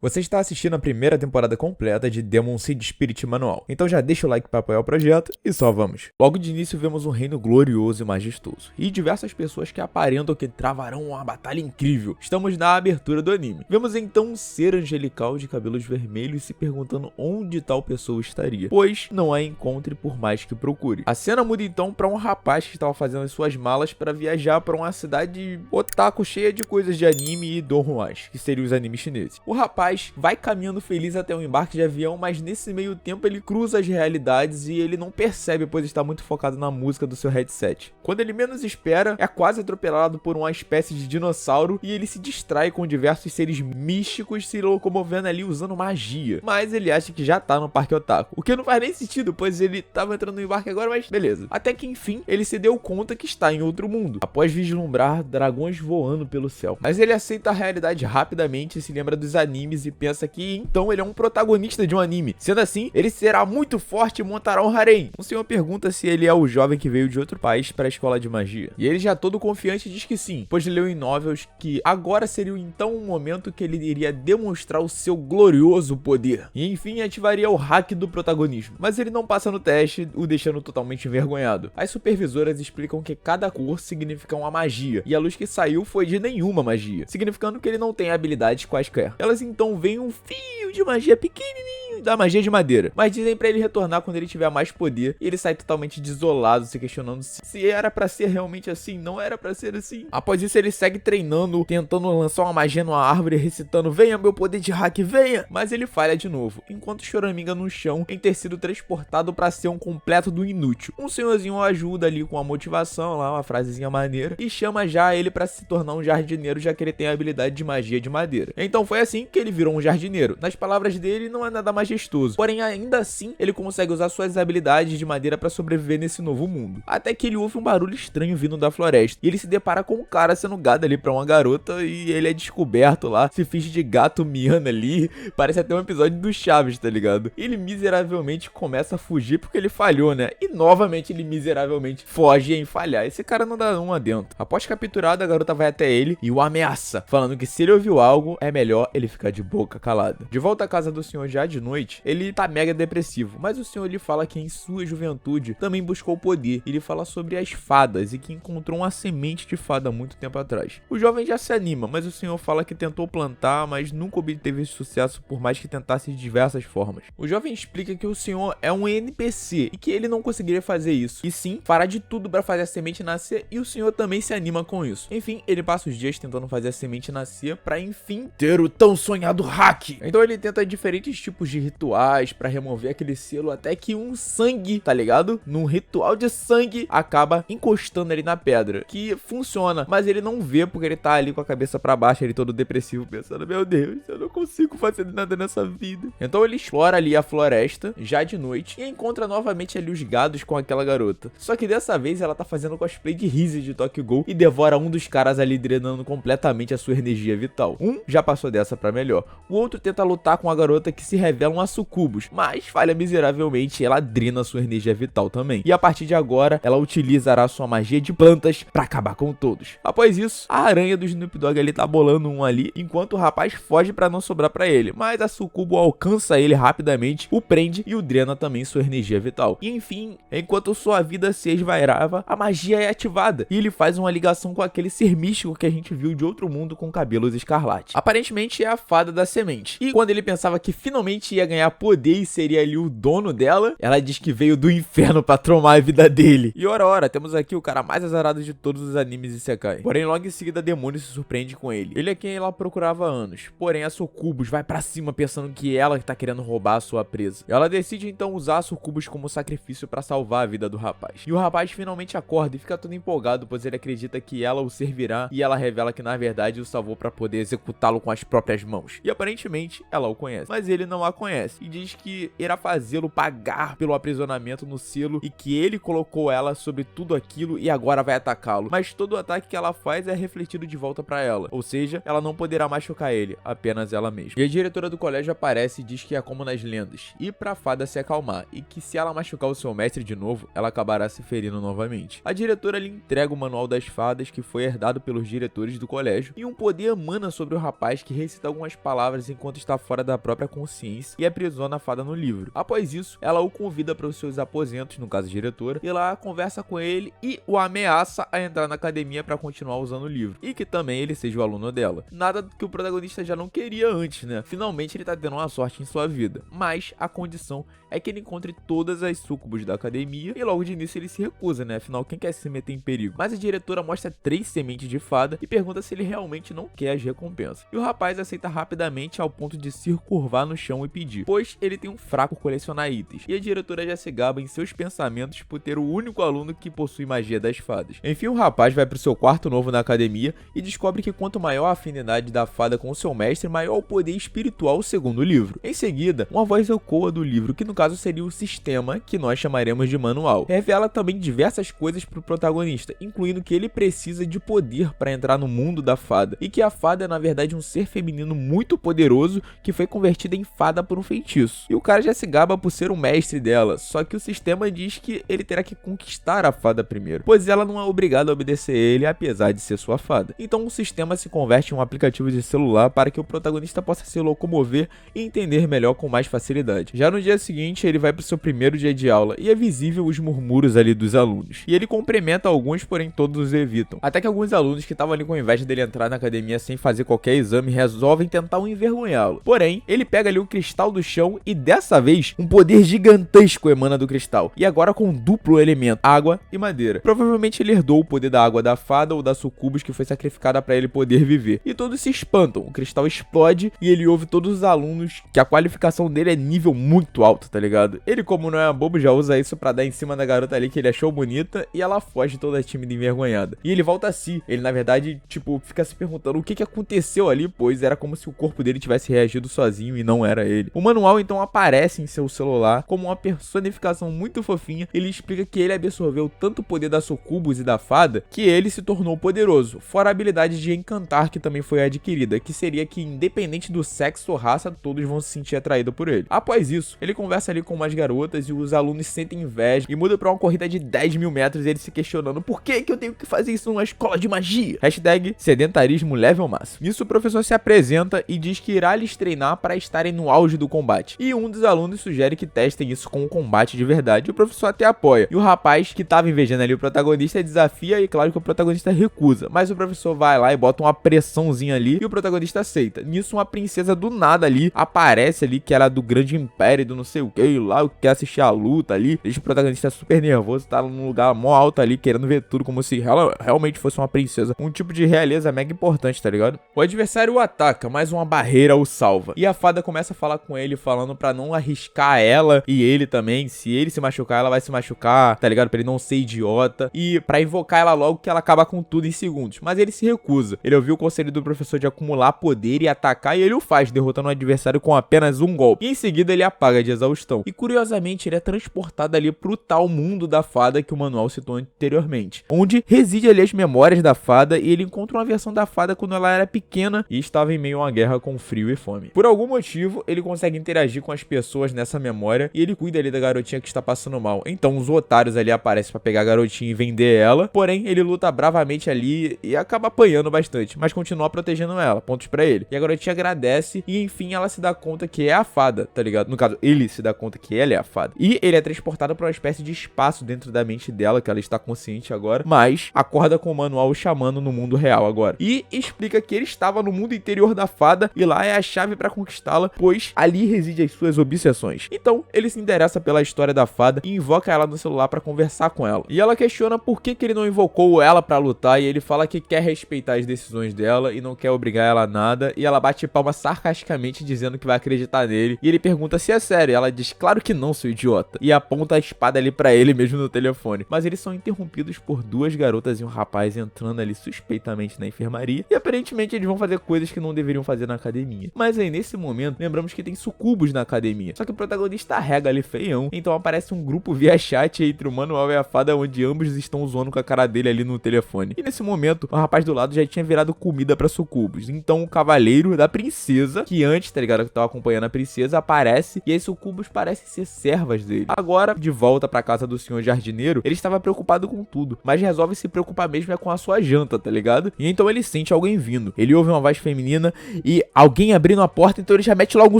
Você está assistindo a primeira temporada completa de Demon Seed Spirit Manual, então já deixa o like para apoiar o projeto e só vamos. Logo de início vemos um reino glorioso e majestoso, e diversas pessoas que aparentam que travarão uma batalha incrível. Estamos na abertura do anime. Vemos então um ser angelical de cabelos vermelhos se perguntando onde tal pessoa estaria, pois não a encontre por mais que procure. A cena muda então para um rapaz que estava fazendo as suas malas para viajar para uma cidade otaku cheia de coisas de anime e donhuas, que seriam os animes chineses. O rapaz vai caminhando feliz até o embarque de avião, mas nesse meio tempo ele cruza as realidades e ele não percebe, pois está muito focado na música do seu headset. Quando ele menos espera, é quase atropelado por uma espécie de dinossauro e ele se distrai com diversos seres místicos se locomovendo ali usando magia. Mas ele acha que já tá no parque otaku, o que não faz nem sentido, pois ele tava entrando no embarque agora, mas beleza. Até que enfim, ele se deu conta que está em outro mundo, após vislumbrar dragões voando pelo céu. Mas ele aceita a realidade rapidamente e se lembra dos animes e pensa que então ele é um protagonista de um anime. Sendo assim, ele será muito forte e montará um harém. O senhor pergunta se ele é o jovem que veio de outro país para a escola de magia. E ele já todo confiante diz que sim, pois leu em novels que agora seria então um momento que ele iria demonstrar o seu glorioso poder. E enfim, ativaria o hack do protagonismo. Mas ele não passa no teste, o deixando totalmente envergonhado. As supervisoras explicam que cada cor significa uma magia, e a luz que saiu foi de nenhuma magia, significando que ele não tem habilidades quaisquer. Elas então veem um fio de magia pequenininho da magia de madeira, mas dizem pra ele retornar quando ele tiver mais poder, e ele sai totalmente desolado, se questionando se era pra ser realmente assim, não era pra ser assim. Após isso ele segue treinando, tentando lançar uma magia numa árvore, recitando venha meu poder de hack, venha, mas ele falha de novo, enquanto choraminga no chão em ter sido transportado pra ser um completo do inútil. Um senhorzinho o ajuda ali com a motivação lá, uma frasezinha maneira, e chama já ele pra se tornar um jardineiro, já que ele tem a habilidade de magia de madeira. Então foi assim que ele virou um jardineiro. Nas palavras dele, não é nada majestoso, porém ainda assim ele consegue usar suas habilidades de madeira para sobreviver nesse novo mundo. Até que ele ouve um barulho estranho vindo da floresta, e ele se depara com um cara sendo gado ali pra uma garota, e ele é descoberto lá, se finge de gato miando ali, parece até um episódio do Chaves, tá ligado? Ele miseravelmente começa a fugir porque ele falhou, né? E novamente ele miseravelmente foge em falhar. Esse cara não dá um adentro. Após capturado, a garota vai até ele e o ameaça, falando que se ele ouviu algo, é melhor ele ficar de boca calada. De volta à casa do senhor já de noite, ele tá mega depressivo, mas o senhor lhe fala que em sua juventude também buscou poder. Ele fala sobre as fadas e que encontrou uma semente de fada há muito tempo atrás. O jovem já se anima, mas o senhor fala que tentou plantar, mas nunca obteve sucesso por mais que tentasse de diversas formas. O jovem explica que o senhor é um NPC e que ele não conseguiria fazer isso, e sim, fará de tudo para fazer a semente nascer, e o senhor também se anima com isso. Enfim, ele passa os dias tentando fazer a semente nascer para enfim ter o tão sonhado hack. Então ele tenta diferentes tipos de rituais para remover aquele selo, até que um sangue, tá ligado? Num ritual de sangue, acaba encostando ali na pedra, que funciona, mas ele não vê porque ele tá ali com a cabeça para baixo, ele todo depressivo, pensando, meu Deus, eu não consigo fazer nada nessa vida. Então ele explora ali a floresta, já de noite, e encontra novamente ali os gados com aquela garota. Só que dessa vez ela tá fazendo cosplay de Rise de Tokyo Ghoul e devora um dos caras ali, drenando completamente a sua energia vital. Um já passou dessa pra melhor. O outro tenta lutar com a garota que se revela uma sucubus, mas falha miseravelmente e ela drena sua energia vital também. E a partir de agora, ela utilizará sua magia de plantas pra acabar com todos. Após isso, a aranha do Snoop Dogg ali tá bolando um ali, enquanto o rapaz foge pra não sobrar pra ele. Mas a sucubo alcança ele rapidamente, o prende e o drena também sua energia vital. E enfim, enquanto sua vida se esvairava, a magia é ativada e ele faz uma ligação com aquele ser místico que a gente viu de outro mundo com cabelos escarlate. Aparentemente é a fada da semente. E quando ele pensava que finalmente ia ganhar poder e seria ali o dono dela, ela diz que veio do inferno pra tromar a vida dele. E ora, temos aqui o cara mais azarado de todos os animes Isekai. Porém, logo em seguida, Demônio se surpreende com ele. Ele é quem ela procurava há anos. Porém, a Sucubus vai pra cima pensando que ela que tá querendo roubar a sua presa. Ela decide então usar a Sucubus como sacrifício pra salvar a vida do rapaz. E o rapaz finalmente acorda e fica todo empolgado, pois ele acredita que ela o servirá, e ela revela que na verdade o salvou pra poder executá-lo com as próprias mãos. E aparentemente ela o conhece, mas ele não a conhece e diz que irá fazê-lo pagar pelo aprisionamento no selo e que ele colocou ela sobre tudo aquilo e agora vai atacá-lo. Mas todo o ataque que ela faz é refletido de volta pra ela, ou seja, ela não poderá machucar ele, apenas ela mesma. E a diretora do colégio aparece e diz que é como nas lendas, ir pra fada se acalmar e que se ela machucar o seu mestre de novo, ela acabará se ferindo novamente. A diretora lhe entrega o manual das fadas que foi herdado pelos diretores do colégio e um poder emana sobre o rapaz que recita algumas palavras palavras enquanto está fora da própria consciência e aprisiona a fada no livro. Após isso, ela o convida para os seus aposentos, no caso a diretora, e lá conversa com ele e o ameaça a entrar na academia para continuar usando o livro, e que também ele seja o aluno dela. Nada que o protagonista já não queria antes, né? Finalmente ele tá tendo uma sorte em sua vida, mas a condição é que ele encontre todas as súcubos da academia, e logo de início ele se recusa, né? Afinal, quem quer se meter em perigo? Mas a diretora mostra 3 sementes de fada e pergunta se ele realmente não quer as recompensas. E o rapaz aceita rapidamente ao ponto de se curvar no chão e pedir, pois ele tem um fraco por colecionar itens. E a diretora já se gaba em seus pensamentos por ter o único aluno que possui magia das fadas. Enfim, o rapaz vai pro seu quarto novo na academia e descobre que quanto maior a afinidade da fada com o seu mestre, maior o poder espiritual segundo o livro. Em seguida, uma voz ecoa do livro, que no caso seria o sistema que nós chamaremos de manual. Revela também diversas coisas pro protagonista, incluindo que ele precisa de poder para entrar no mundo da fada, e que a fada é na verdade um ser feminino muito poderoso que foi convertido em fada por um feitiço. E o cara já se gaba por ser o mestre dela, só que o sistema diz que ele terá que conquistar a fada primeiro, pois ela não é obrigada a obedecer ele, apesar de ser sua fada. Então o sistema se converte em um aplicativo de celular para que o protagonista possa se locomover e entender melhor com mais facilidade. Já no dia seguinte, ele vai para o seu primeiro dia de aula e é visível os murmúrios ali dos alunos. E ele cumprimenta alguns, porém todos os evitam. Até que alguns alunos que estavam ali com inveja dele entrar na academia sem fazer qualquer exame resolvem tentar envergonhá-lo. Porém, ele pega ali o cristal do chão e dessa vez um poder gigantesco emana do cristal. E agora com um duplo elemento, água e madeira. Provavelmente ele herdou o poder da água da fada ou da sucubus que foi sacrificada para ele poder viver. E todos se espantam, o cristal explode e ele ouve todos os alunos que a qualificação dele é nível muito alto, tá ligado? Ele, como não é bobo, já usa isso pra dar em cima da garota ali que ele achou bonita e ela foge toda tímida e envergonhada. E ele volta a si, ele na verdade, tipo, fica se perguntando o que aconteceu ali, pois era como se o corpo dele tivesse reagido sozinho e não era ele. O manual então aparece em seu celular como uma personificação muito fofinha. Ele explica que ele absorveu tanto o poder da sucubus e da fada que ele se tornou poderoso, fora a habilidade de encantar que também foi adquirida, que seria que independente do sexo ou raça, todos vão se sentir atraídos por ele. Após isso, ele conversa ali com umas garotas e os alunos sentem inveja e muda pra uma corrida de 10.000 metros e ele se questionando por que eu tenho que fazer isso numa escola de magia? Hashtag sedentarismo level máximo. Nisso o professor se apresenta e diz que irá lhes treinar para estarem no auge do combate. E um dos alunos sugere que testem isso com um combate de verdade e o professor até apoia. E o rapaz que tava invejando ali o protagonista desafia e claro que o protagonista recusa. Mas o professor vai lá e bota uma pressãozinha ali e o protagonista aceita. Nisso uma princesa do nada ali aparece ali que era do grande império do não sei o que lá, quer assistir a luta ali. Deixa o protagonista super nervoso, tá num lugar mó alto ali querendo ver tudo como se ela realmente fosse uma princesa. Um tipo de realeza mega importante, tá ligado? O adversário o ataca, mas uma barreira o salva. E a fada começa a falar com ele, falando pra não arriscar ela e ele também. Se ele se machucar, ela vai se machucar, tá ligado? Pra ele não ser idiota. E pra invocar ela logo que ela acaba com tudo em segundos. Mas ele se recusa. Ele ouviu o conselho do professor de acumular poder e atacar e ele o faz, derrotando o adversário com apenas um golpe. E em seguida ele apaga de exaustão. E curiosamente ele é transportado ali pro tal mundo da fada que o manual citou anteriormente, onde reside ali as memórias da fada e ele encontra uma versão da fada quando ela era pequena e estava em meio a uma guerra com frio e fome. Por algum motivo, ele consegue interagir com as pessoas nessa memória e ele cuida ali da garotinha que está passando mal. Então os otários ali aparecem pra pegar a garotinha e vender ela, porém ele luta bravamente ali e acaba apanhando bastante, mas continua protegendo ela, pontos pra ele. E a garotinha agradece e enfim ela se dá conta que é a fada, tá ligado? No caso, ele se dá conta que ela é a fada. E ele é transportado pra uma espécie de espaço dentro da mente dela, que ela está consciente agora, mas acorda com o manual o chamando no mundo real agora. E explica que ele estava no mundo interior da fada e lá é a chave pra conquistá-la, pois ali reside as suas obsessões. Então, ele se interessa pela história da fada e invoca ela no celular pra conversar com ela. E ela questiona por que ele não invocou ela pra lutar e ele fala que quer respeitar as decisões dela e não quer obrigar ela a nada. E ela bate palma sarcasticamente dizendo que vai acreditar nele. E ele pergunta se é sério. E ela diz, claro que não, seu idiota. E aponta a espada ali pra ele mesmo no telefone. Mas eles são interrompidos por duas garotas e um rapaz entrando ali suspeitamente na enfermaria. E aparentemente eles vão fazer coisas que não deveriam fazer na academia. Mas aí nesse momento, lembramos que tem sucubus na academia. Só que o protagonista arrega ali feião. Então aparece um grupo via chat entre o manual e a fada, onde ambos estão zoando com a cara dele ali no telefone. E nesse momento, o rapaz do lado já tinha virado comida pra sucubus. Então o cavaleiro da princesa, que antes, tá ligado, que tava acompanhando a princesa, aparece e as sucubus parecem ser servas dele. Agora, de volta pra casa do senhor jardineiro, ele estava preocupado com tudo, mas resolve se preocupar mesmo com a sua janta, tá ligado? E então ele sente alguém vindo. Ele ouve uma voz feminina e vê alguém abrindo a porta, então ele já mete logo um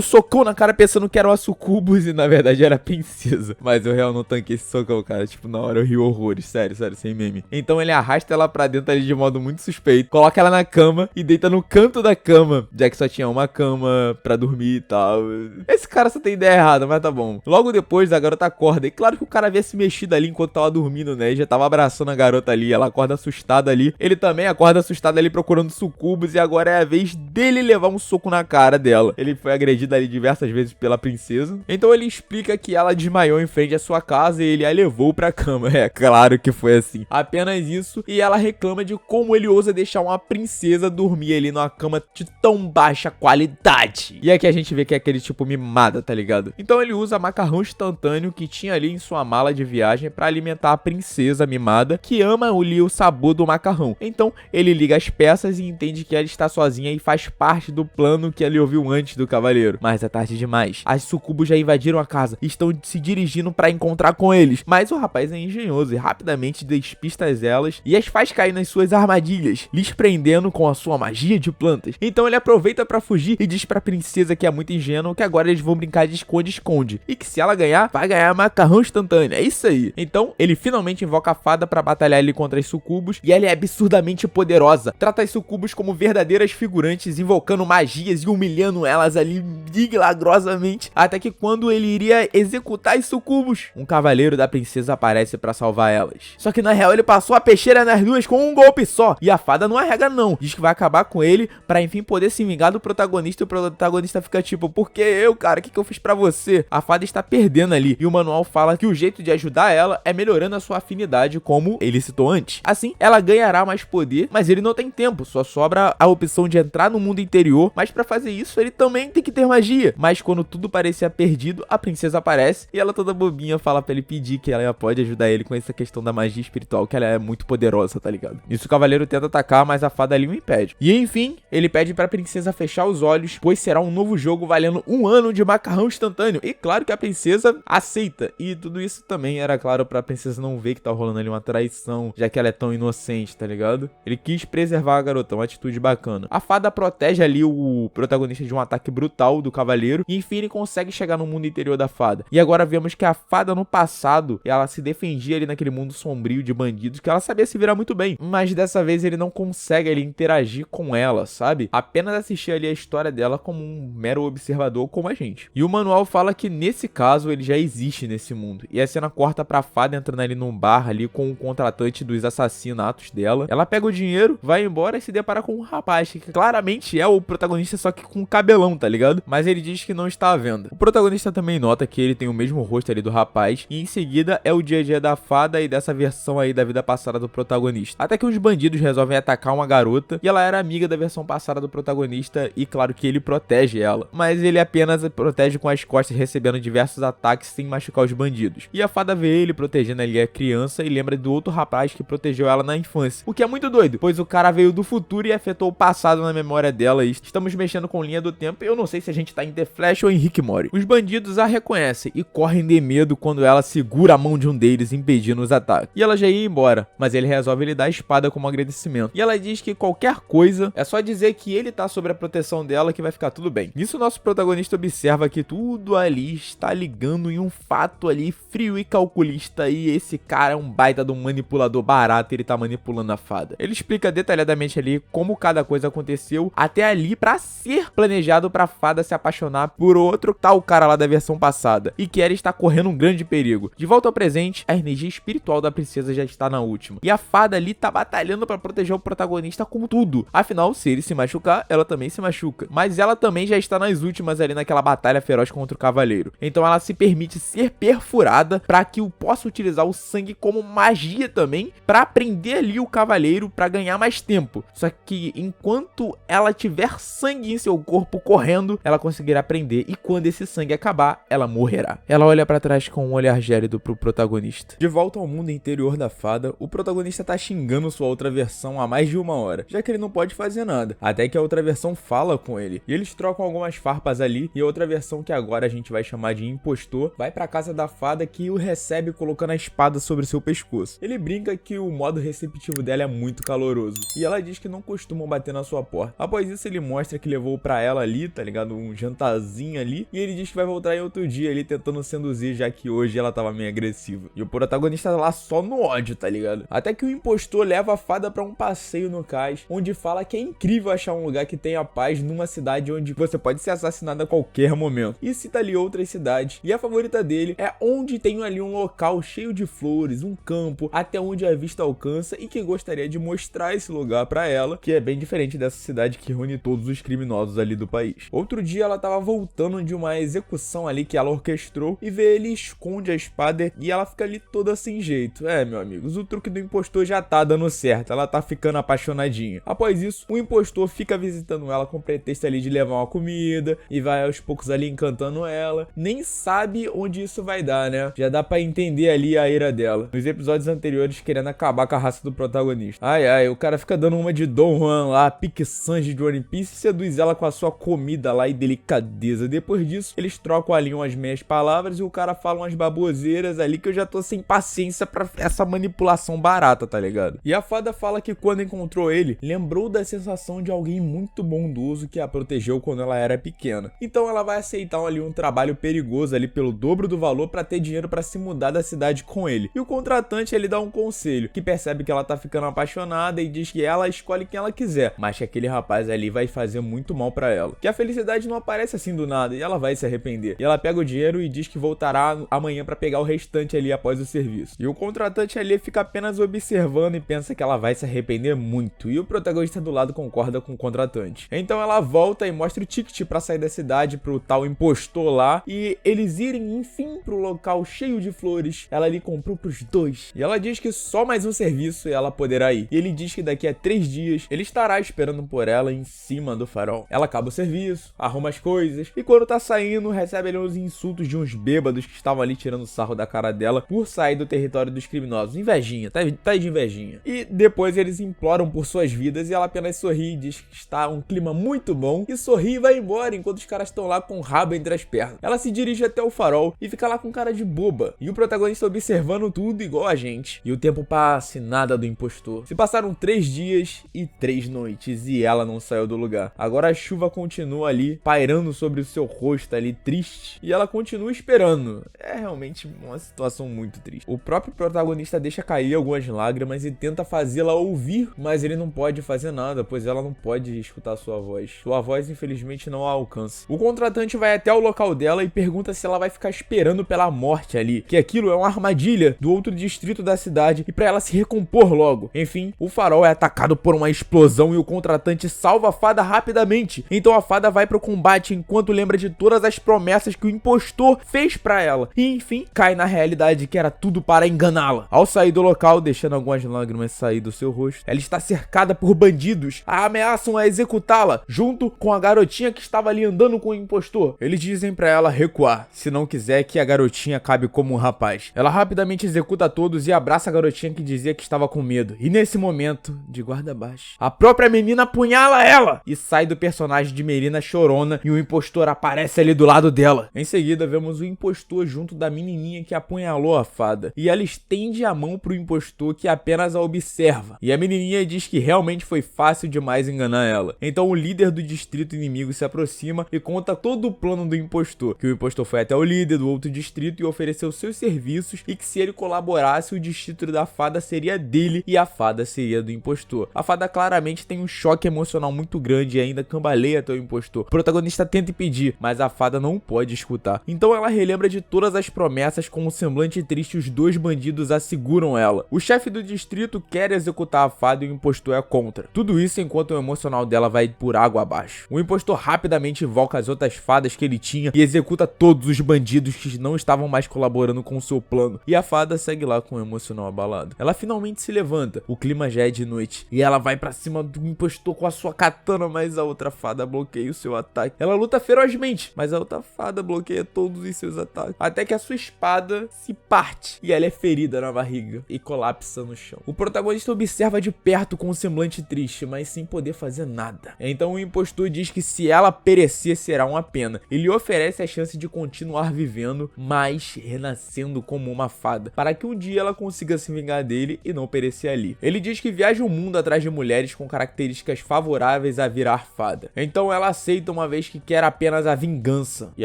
socão na cara pensando que era uma sucubus e na verdade era a princesa. Mas eu real não tanquei esse socão, cara. Tipo, na hora eu ri horrores, sério, sem meme. Então ele arrasta ela pra dentro ali de modo muito suspeito, coloca ela na cama e deita no canto da cama, já que só tinha uma cama pra dormir e tal. Esse cara só tem ideia errada, mas tá bom. Logo depois a garota acorda e claro que o cara havia se mexido ali enquanto tava dormindo, né? E já tava abraçando a garota ali, ela acorda assustada ali. Ele também acorda assustado ali procurando sucubus e agora é a vez dele levar um soco na cara dela. Ele foi agredido ali diversas vezes pela princesa. Então ele explica que ela desmaiou em frente à sua casa e ele a levou pra cama. É claro que foi assim. Apenas isso. E ela reclama de como ele ousa deixar uma princesa dormir ali numa cama de tão baixa qualidade. E aqui a gente vê que é aquele tipo mimada, tá ligado? Então ele usa macarrão instantâneo que tinha ali em sua mala de viagem pra alimentar a princesa mimada que ama o sabor do macarrão. Então ele liga as peças e entende que ela está sozinha e faz parte do plano que ele ouviu antes do cavaleiro. Mas é tarde demais. As sucubus já invadiram a casa e estão se dirigindo pra encontrar com eles. Mas o rapaz é engenhoso e rapidamente despista elas e as faz cair nas suas armadilhas, lhes prendendo com a sua magia de plantas. Então ele aproveita pra fugir e diz pra princesa que é muito ingênua que agora eles vão brincar de esconde-esconde e que se ela ganhar, vai ganhar macarrão instantâneo. É isso aí. Então ele finalmente invoca a fada pra batalhar ali contra as sucubus e ela é absurdamente poderosa. Trata as sucubus como verdadeiras figurantes, invocando magias e humilhando elas ali milagrosamente, até que quando ele iria executar as sucubus, um cavaleiro da princesa aparece pra salvar elas. Só que na real ele passou a peixeira nas duas com um golpe só, e a fada não arrega não, diz que vai acabar com ele pra enfim poder se vingar do protagonista, e o protagonista fica tipo, por que eu, cara? O que eu fiz pra você? A fada está perdendo ali, e o manual fala que o jeito de ajudar ela é melhorando a sua afinidade, como ele citou antes. Assim, ela ganhará mais poder, mas ele não tem tempo, só sobra a opção de entrar no mundo interior, mas pra fazer isso ele também tem que ter magia. Mas quando tudo parecia perdido, a princesa aparece e ela toda bobinha fala pra ele pedir que ela pode ajudar ele com essa questão da magia espiritual, que ela é muito poderosa, tá ligado? Isso o cavaleiro tenta atacar, mas a fada ali o impede. E enfim, ele pede pra princesa fechar os olhos, pois será um novo jogo valendo 1 ano de macarrão instantâneo. E claro que a princesa aceita. E tudo isso também era claro pra princesa não ver que tá rolando ali uma traição, já que ela é tão inocente, tá ligado? Ele quis preservar a garota, uma atitude bacana. A fada protege ali o protagonista de um ataque brutal do cavaleiro e enfim ele consegue chegar no mundo interior da fada. E agora vemos que a fada no passado, ela se defendia ali naquele mundo sombrio de bandidos, que ela sabia se virar muito bem, mas dessa vez ele não consegue ali interagir com ela, sabe? Apenas assistir ali a história dela como um mero observador como a gente. E o manual fala que nesse caso ele já existe nesse mundo. E a cena corta pra fada entrando ali num bar ali com o contratante dos assassinatos dela. Ela pega o dinheiro, vai embora e se depara com um rapaz que claramente é o protagonista, só que com cabelão, tá ligado? Mas ele diz que não está à venda. O protagonista também nota que ele tem o mesmo rosto ali do rapaz e em seguida é o dia a dia da fada e dessa versão aí da vida passada do protagonista. Até que uns bandidos resolvem atacar uma garota e ela era amiga da versão passada do protagonista e claro que ele protege ela, mas ele apenas protege com as costas, recebendo diversos ataques sem machucar os bandidos. E a fada vê ele protegendo ali a criança e lembra do outro rapaz que protegeu ela na infância, o que é muito doido, pois o cara veio do futuro e afetou o passado na memória dela e estamos mexendo com linha do tempo e eu não sei se a gente tá em The Flash ou em Rick e Morty. Os bandidos a reconhecem e correm de medo quando ela segura a mão de um deles impedindo os ataques. E ela já ia embora, mas ele resolve lhe dar a espada como agradecimento. E ela diz que qualquer coisa é só dizer que ele tá sob a proteção dela que vai ficar tudo bem. Nisso nosso protagonista observa que tudo ali está ligando em um fato ali frio e calculista e esse cara é um baita de um manipulador barato e ele tá manipulando a fada. Ele explica detalhadamente ali como cada coisa aconteceu até ali pra ser planejado pra fada se apaixonar por outro tal cara lá da versão passada e que ela está correndo um grande perigo. De volta ao presente, a energia espiritual da princesa já está na última e a fada ali tá batalhando pra proteger o protagonista com tudo. Afinal, se ele se machucar, ela também se machuca, mas ela também já está nas últimas ali naquela batalha feroz contra o cavaleiro. Então ela se permite ser perfurada pra que o possa utilizar o sangue como magia também pra prender ali o cavaleiro pra ganhar mais tempo. Só que enquanto ela tiver sangue em seu corpo correndo, ela conseguirá prender e quando esse sangue acabar, ela morrerá. Ela olha pra trás com um olhar gélido pro protagonista. De volta ao mundo interior da fada, o protagonista tá xingando sua outra versão há mais de 1 hora, já que ele não pode fazer nada, até que a outra versão fala com ele, e eles trocam algumas farpas ali, e a outra versão, que agora a gente vai chamar de impostor, vai pra casa da fada que o recebe colocando a espada sobre seu pescoço. Ele brinca que o modo receptivo dela é muito caloroso, e ela diz que não costumam bater na sua porta. Após isso ele mostra que levou pra ela ali, tá ligado? Um jantarzinho ali. E ele diz que vai voltar em outro dia ali tentando seduzir, já que hoje ela tava meio agressiva. E o protagonista lá só no ódio, tá ligado? Até que o impostor leva a fada pra um passeio no cais, onde fala que é incrível achar um lugar que tenha paz numa cidade onde você pode ser assassinado a qualquer momento. E cita ali outras cidades. E a favorita dele é onde tem ali um local cheio de flores, um campo, até onde a vista alcança, e que gostaria de mostrar esse lugar pra ela, que é bem diferente dessa cidade que reúne todos os criminosos ali do país. Outro dia ela tava voltando de uma execução ali que ela orquestrou e vê ele esconde a espada e ela fica ali toda sem jeito. Meu amigos, o truque do impostor já tá dando certo, ela tá ficando apaixonadinha. Após isso, o impostor fica visitando ela com pretexto ali de levar uma comida e vai aos poucos ali encantando ela. Nem sabe onde isso vai dar, né? Já dá pra entender ali a ira dela. Nos episódios anteriores, querendo acabar com a raça do protagonista. O cara fica dando uma de Don Juan lá, pique Sanji de One Piece, e seduz ela com a sua comida lá e delicadeza. Depois disso, eles trocam ali umas meias palavras e o cara fala umas baboseiras ali que eu já tô sem paciência pra essa manipulação barata, tá ligado? E a fada fala que quando encontrou ele, lembrou da sensação de alguém muito bondoso que a protegeu quando ela era pequena. Então ela vai aceitar ali um trabalho perigoso ali pelo dobro do valor pra ter dinheiro pra se mudar da cidade com ele. E o contratante, ele dá um conselho, que percebe que ela tá ficando apaixonada e diz que ela escolhe quem ela quiser, mas que aquele rapaz ali vai fazer muito mal pra ela. Que a felicidade não aparece assim do nada e ela vai se arrepender. E ela pega o dinheiro e diz que voltará amanhã pra pegar o restante ali após o serviço. E o contratante ali fica apenas observando e pensa que ela vai se arrepender muito. E o protagonista do lado concorda com o contratante. Então ela volta e mostra o ticket pra sair da cidade pro tal impostor lá e eles irem enfim pro local cheio de flores. Ela ali comprou pros dois. E ela diz que só mais um serviço e ela poderá ir. E ele diz que daqui a 3 dias ele estará esperando por ela em cima do farol. Ela acaba o serviço, arruma as coisas e quando tá saindo recebe ali uns insultos de uns bêbados que estavam ali tirando sarro da cara dela por sair do território dos criminosos. Invejinha, tá de invejinha. E depois eles imploram por suas vidas e ela apenas sorri e diz que está um clima muito bom e sorri e vai embora enquanto os caras estão lá com o rabo entre as pernas. Ela se dirige até o farol e fica lá com cara de boba. E o protagonista observando tudo igual a gente. E o tempo passa e nada do impostor. Se passaram 3 dias e 3 noites e ela não saiu do lugar. Agora a chuva continua ali, pairando sobre o seu rosto ali, triste. E ela continua esperando. É realmente uma situação muito triste. O próprio protagonista deixa cair algumas lágrimas e tenta fazê-la ouvir, mas ele não pode fazer nada, pois ela não pode escutar sua voz. Sua voz, infelizmente, não a alcança. O contratante vai até o local dela e pergunta se ela vai ficar esperando pela morte ali, que aquilo é uma armadilha do outro distrito da cidade e pra ela se recompor logo. Enfim, o farol é atacado por uma explosão e o contratante salva a fada rapidamente. Então a fada vai pro combate enquanto lembra de todas as promessas que o impostor fez pra ela. E enfim, cai na realidade que era tudo para enganá-la. Ao sair do local, deixando algumas lágrimas sair do seu rosto, ela está cercada por bandidos, a ameaçam a executá-la, junto com a garotinha que estava ali andando com o impostor. Eles dizem pra ela recuar, se não quiser que a garotinha acabe como um rapaz. Ela rapidamente executa todos e abraça a garotinha que dizia que estava com medo. E nesse momento, de guarda baixa, a própria menina apunhala ela e sai do personagem de Merina chorona e o impostor aparece ali do lado dela. Em seguida, vemos o impostor junto da menininha que apunhalou a fada. E ela estende a mão pro impostor que apenas a observa. E a menininha diz que realmente foi fácil demais enganar ela. Então o líder do distrito inimigo se aproxima e conta todo o plano do impostor. Que o impostor foi até o líder do outro distrito e ofereceu seus serviços e que se ele colaborasse, o distrito da fada seria dele e a fada seria do impostor. A fada claramente tem um choque emocional muito grande e ainda cambaleia até o impostor. O protagonista tenta impedir, mas a fada não pode escutar. Então ela relembra de todas as promessas. Com um semblante triste, os dois bandidos asseguram ela. O chefe do distrito quer executar a fada e o impostor é contra. Tudo isso enquanto o emocional dela vai por água abaixo. O impostor rapidamente invoca as outras fadas que ele tinha e executa todos os bandidos que não estavam mais colaborando com o seu plano. E a fada segue lá com o emocional abalado. Ela finalmente se levanta. O clima já é de noite e ela vai pra cima do impostor com a sua katana, mas a outra fada bloqueia o seu ataque. Ela luta ferozmente, mas a outra fada bloqueia todos os seus ataques. Até que a sua espada se parte e ela é ferida na barriga e colapsa no chão. O protagonista observa de perto com um semblante triste, mas sem poder fazer nada. Então o impostor diz que se ela perecer será uma pena. Ele oferece a chance de continuar vivendo, mas renascendo como uma fada, para que um dia ela consiga se vingar dele e não perecer ali. Ele diz que viaja o mundo atrás de mulheres com características favoráveis à vida virar fada. Então ela aceita, uma vez que quer apenas a vingança, e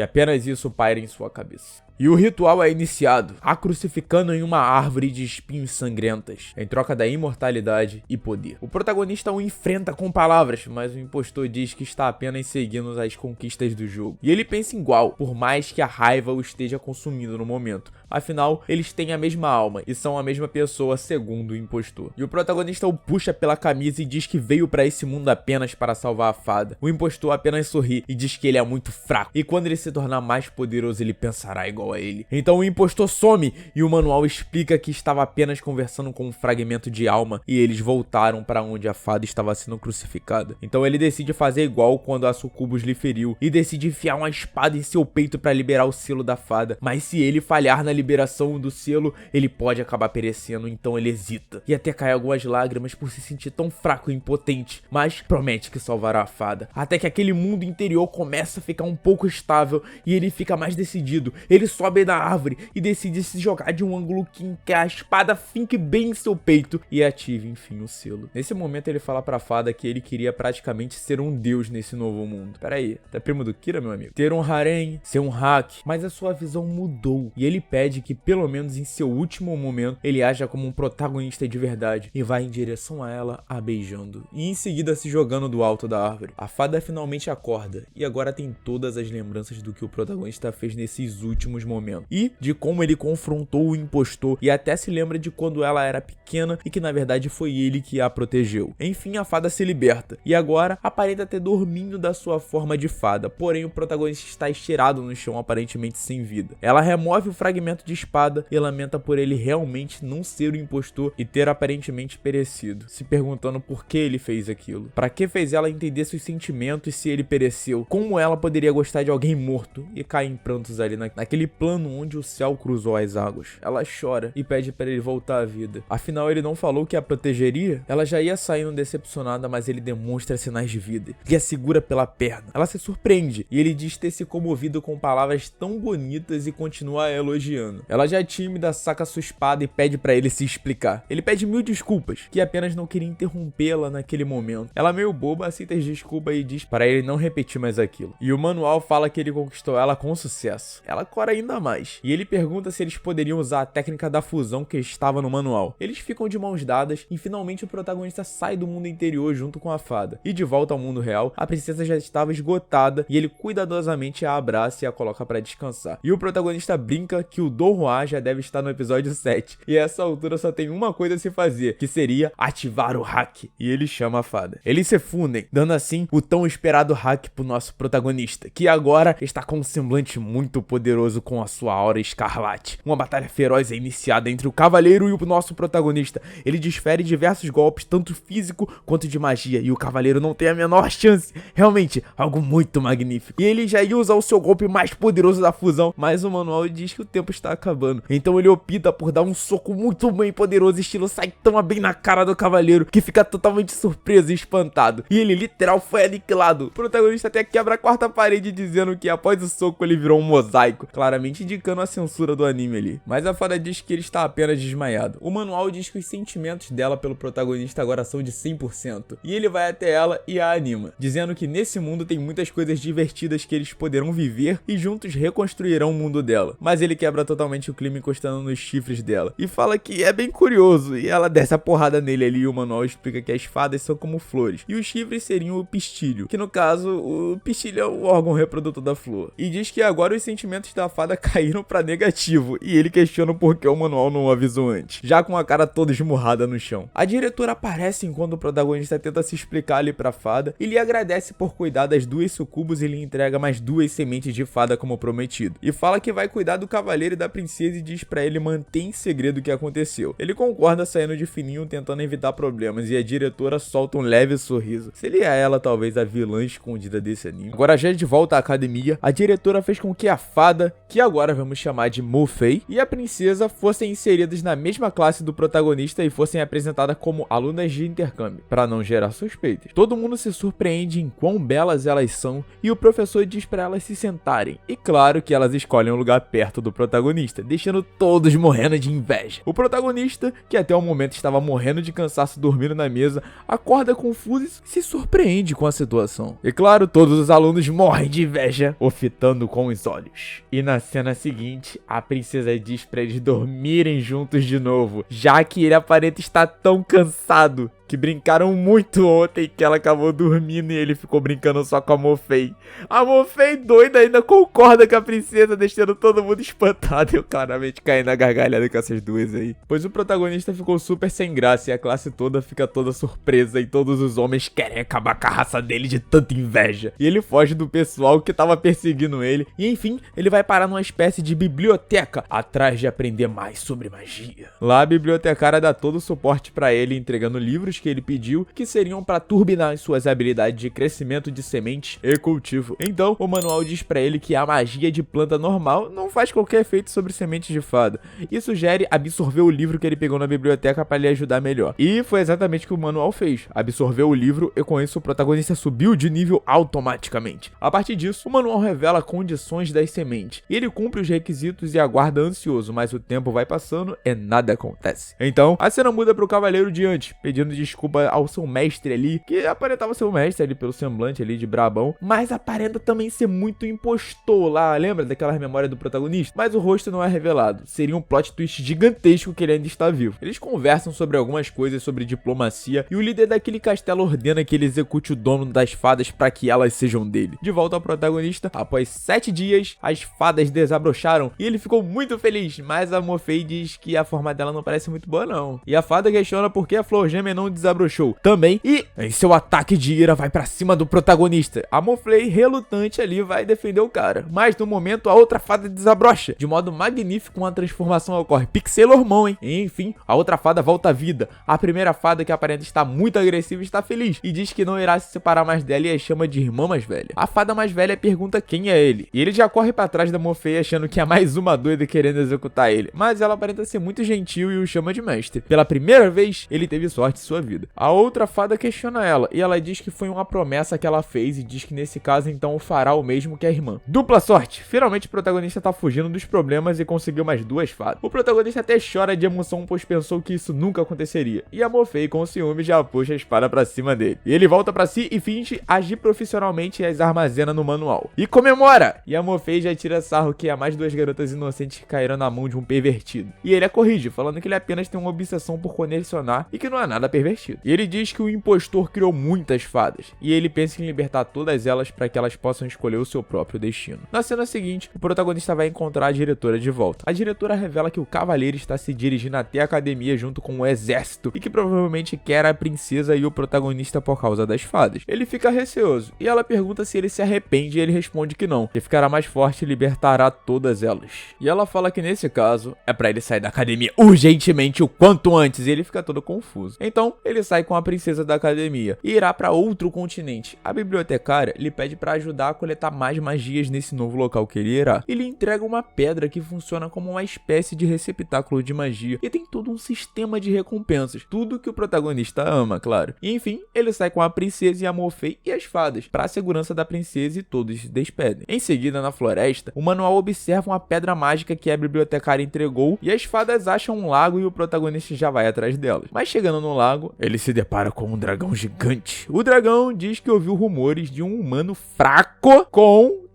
apenas isso paira em sua cabeça. E o ritual é iniciado, a crucificando em uma árvore de espinhos sangrentas, em troca da imortalidade e poder. O protagonista o enfrenta com palavras, mas o impostor diz que está apenas seguindo as conquistas do jogo. E ele pensa igual, por mais que a raiva o esteja consumindo no momento. Afinal, eles têm a mesma alma e são a mesma pessoa, segundo o impostor. E o protagonista o puxa pela camisa e diz que veio para esse mundo apenas para salvar a fada. O impostor apenas sorri e diz que ele é muito fraco, e quando ele se tornar mais poderoso ele pensará igual a ele. Então o impostor some e o manual explica que estava apenas conversando com um fragmento de alma e eles voltaram para onde a fada estava sendo crucificada. Então ele decide fazer igual quando a sucubus lhe feriu e decide enfiar uma espada em seu peito para liberar o selo da fada, mas se ele falhar na liberação do selo, ele pode acabar perecendo, então ele hesita e até cai algumas lágrimas por se sentir tão fraco e impotente, mas promete que salvará a fada, até que aquele mundo interior começa a ficar um pouco estável e ele fica mais decidido. Ele sobe na árvore e decide se jogar de um ângulo que a espada finque bem em seu peito e ative enfim o selo. Nesse momento ele fala pra fada que ele queria praticamente ser um deus nesse novo mundo. Pera aí, tá primo do Kira, meu amigo? Ter um harém, ser um hack, mas a sua visão mudou e ele pede que pelo menos em seu último momento ele haja como um protagonista de verdade e vai em direção a ela a beijando e em seguida se jogando do alto da árvore. A fada finalmente acorda e agora tem todas as lembranças do que o protagonista fez nesses últimos momentos e de como ele confrontou o impostor e até se lembra de quando ela era pequena e que na verdade foi ele que a protegeu. Enfim, a fada se liberta e agora aparenta ter dormindo da sua forma de fada, porém o protagonista está estirado no chão aparentemente sem vida. Ela remove o fragmento de espada e lamenta por ele realmente não ser o impostor e ter aparentemente perecido, se perguntando por que ele fez aquilo. Para que fez ela entender seus sentimentos se ele pereceu? Como ela poderia gostar de alguém morto? E cai em prantos ali naquele plano onde o céu cruzou as águas. Ela chora e pede para ele voltar à vida. Afinal, ele não falou que a protegeria? Ela já ia saindo decepcionada, mas ele demonstra sinais de vida e a segura pela perna. Ela se surpreende e ele diz ter se comovido com palavras tão bonitas e continua a elogiando. Ela já tímida saca sua espada e pede pra ele se explicar. Ele pede 1000 desculpas, que apenas não queria interrompê-la naquele momento. Ela meio boba aceita as desculpas e diz para ele não repetir mais aquilo. E o manual fala que ele conquistou ela com sucesso. Ela cora ainda mais. E ele pergunta se eles poderiam usar a técnica da fusão que estava no manual. Eles ficam de mãos dadas e finalmente o protagonista sai do mundo interior junto com a fada. E de volta ao mundo real, a princesa já estava esgotada e ele cuidadosamente a abraça e a coloca para descansar. E o protagonista brinca que o Don Juan já deve estar no episódio 7 e a essa altura só tem uma coisa a se fazer, que seria ativar o hack, e ele chama a fada. Eles se fundem, dando assim o tão esperado hack pro nosso protagonista, que agora está com um semblante muito poderoso com a sua aura escarlate. Uma batalha feroz é iniciada entre o cavaleiro e o nosso protagonista. Ele desfere diversos golpes, tanto físico quanto de magia, e o cavaleiro não tem a menor chance. Realmente, algo muito magnífico. E ele já ia usar o seu golpe mais poderoso da fusão, mas o manual diz que o tempo está acabando. Então ele opta por dar um soco muito bem poderoso, estilo Saitama, bem na cara do cavaleiro, que fica totalmente surpreso e espantado. E ele literal foi aniquilado. O protagonista até quebra a quarta parede dizendo que após o soco ele virou um mosaico, claramente indicando a censura do anime ali. Mas a fada diz que ele está apenas desmaiado. O manual diz que os sentimentos dela pelo protagonista agora são de 100%. E ele vai até ela e a anima, dizendo que nesse mundo tem muitas coisas divertidas que eles poderão viver e juntos reconstruirão o mundo dela. Mas ele quebra totalmente o clima encostando nos chifres dela e fala que é bem curioso, e ela desce a porrada nele ali e o manual explica que as fadas são como flores e os chifres seriam o pistilho, que no caso o pistilho é o órgão reprodutor da flor, e diz que agora os sentimentos da fada caíram pra negativo e ele questiona por que o manual não o avisou antes, já com a cara toda esmurrada no chão. A diretora aparece enquanto o protagonista tenta se explicar ali pra fada e lhe agradece por cuidar das 2 sucubus e lhe entrega mais 2 sementes de fada como prometido, e fala que vai cuidar do cavaleiro e da princesa e diz pra ele manter em segredo o que aconteceu. Ele concorda saindo de fininho tentando evitar problemas e a diretora solta um leve sorriso. Seria ela talvez a vilã escondida desse anime. Agora já de volta à academia, a diretora fez com que a fada, que agora vamos chamar de Mo-Fei, e a princesa fossem inseridas na mesma classe do protagonista e fossem apresentadas como alunas de intercâmbio, para não gerar suspeitas. Todo mundo se surpreende em quão belas elas são e o professor diz para elas se sentarem. E claro que elas escolhem um lugar perto do protagonista, deixando todos morrendo de inveja. O protagonista, que até o momento estava morrendo de cansaço dormindo na mesa, acorda confuso e se surpreende com a situação. E claro, todos os alunos morrem de inveja, o fitando com os olhos. E na cena seguinte, a princesa diz para eles dormirem juntos de novo, já que ele aparenta estar tão cansado que brincaram muito ontem que ela acabou dormindo e ele ficou brincando só com a Mo-Fei. A Mo-Fei doida ainda concorda com a princesa, deixando todo mundo espantado. Eu claramente caí na gargalhada com essas duas aí. Pois o protagonista ficou super sem graça e a classe toda fica toda surpresa e todos os homens querem acabar com a raça dele de tanta inveja. E ele foge do pessoal que tava perseguindo ele e enfim, ele vai parar numa espécie de biblioteca atrás de aprender mais sobre magia. Lá a bibliotecária dá todo o suporte pra ele, entregando livros que ele pediu, que seriam para turbinar suas habilidades de crescimento de sementes e cultivo. Então, o manual diz para ele que a magia de planta normal não faz qualquer efeito sobre sementes de fada. E sugere absorver o livro que ele pegou na biblioteca para lhe ajudar melhor. E foi exatamente o que o manual fez. Absorveu o livro e com isso o protagonista subiu de nível automaticamente. A partir disso, o manual revela condições das sementes. E ele cumpre os requisitos e aguarda ansioso, mas o tempo vai passando e nada acontece. Então, a cena muda para o cavaleiro diante, pedindo desculpa ao seu mestre ali, que aparentava ser o mestre ali pelo semblante ali de brabão, mas aparenta também ser muito impostor lá, lembra daquelas memórias do protagonista? Mas o rosto não é revelado, seria um plot twist gigantesco que ele ainda está vivo. Eles conversam sobre algumas coisas sobre diplomacia e o líder daquele castelo ordena que ele execute o dono das fadas para que elas sejam dele. De volta ao protagonista, após 7 dias, as fadas desabrocharam e ele ficou muito feliz, mas a Mo-Fei diz que a forma dela não parece muito boa não. E a fada questiona por que a flor gêmea não desabrochou também e em seu ataque de ira vai pra cima do protagonista. A Mo-Fei, relutante ali, vai defender o cara, mas no momento a outra fada desabrocha. De modo magnífico, uma transformação ocorre. Pixelormon, hein? E, enfim, a outra fada volta à vida. A primeira fada, que aparenta estar muito agressiva, está feliz e diz que não irá se separar mais dela e a chama de irmã mais velha. A fada mais velha pergunta quem é ele e ele já corre pra trás da Mo-Fei achando que é mais uma doida querendo executar ele, mas ela aparenta ser muito gentil e o chama de mestre. Pela primeira vez, ele teve sorte em sua vida. A outra fada questiona ela e ela diz que foi uma promessa que ela fez e diz que nesse caso então fará o mesmo que a irmã. Dupla sorte! Finalmente o protagonista tá fugindo dos problemas e conseguiu mais 2 fadas. O protagonista até chora de emoção pois pensou que isso nunca aconteceria. E a Mo-Fei com ciúme já puxa a espada pra cima dele. E ele volta pra si e finge agir profissionalmente e as armazena no manual. E comemora! E a Mo-Fei já tira sarro que há mais 2 garotas inocentes que caíram na mão de um pervertido. E ele a corrige, falando que ele apenas tem uma obsessão por colecionar e que não é nada pervertido. E ele diz que o impostor criou muitas fadas, e ele pensa em libertar todas elas para que elas possam escolher o seu próprio destino. Na cena seguinte, o protagonista vai encontrar a diretora de volta. A diretora revela que o cavaleiro está se dirigindo até a academia junto com o exército, e que provavelmente quer a princesa e o protagonista por causa das fadas. Ele fica receoso, e ela pergunta se ele se arrepende e ele responde que não, que ficará mais forte e libertará todas elas. E ela fala que nesse caso, é para ele sair da academia urgentemente o quanto antes, e ele fica todo confuso. Então, ele sai com a princesa da academia e irá para outro continente. A bibliotecária lhe pede para ajudar a coletar mais magias nesse novo local que ele irá. Ele entrega uma pedra que funciona como uma espécie de receptáculo de magia e tem todo um sistema de recompensas, tudo que o protagonista ama, claro. E enfim, ele sai com a princesa e a Mo-Fei e as fadas para a segurança da princesa e todos se despedem. Em seguida, na floresta, o manual observa uma pedra mágica que a bibliotecária entregou e as fadas acham um lago e o protagonista já vai atrás delas. Mas chegando no lago, ele se depara com um dragão gigante. O dragão diz que ouviu rumores de um humano fraco com...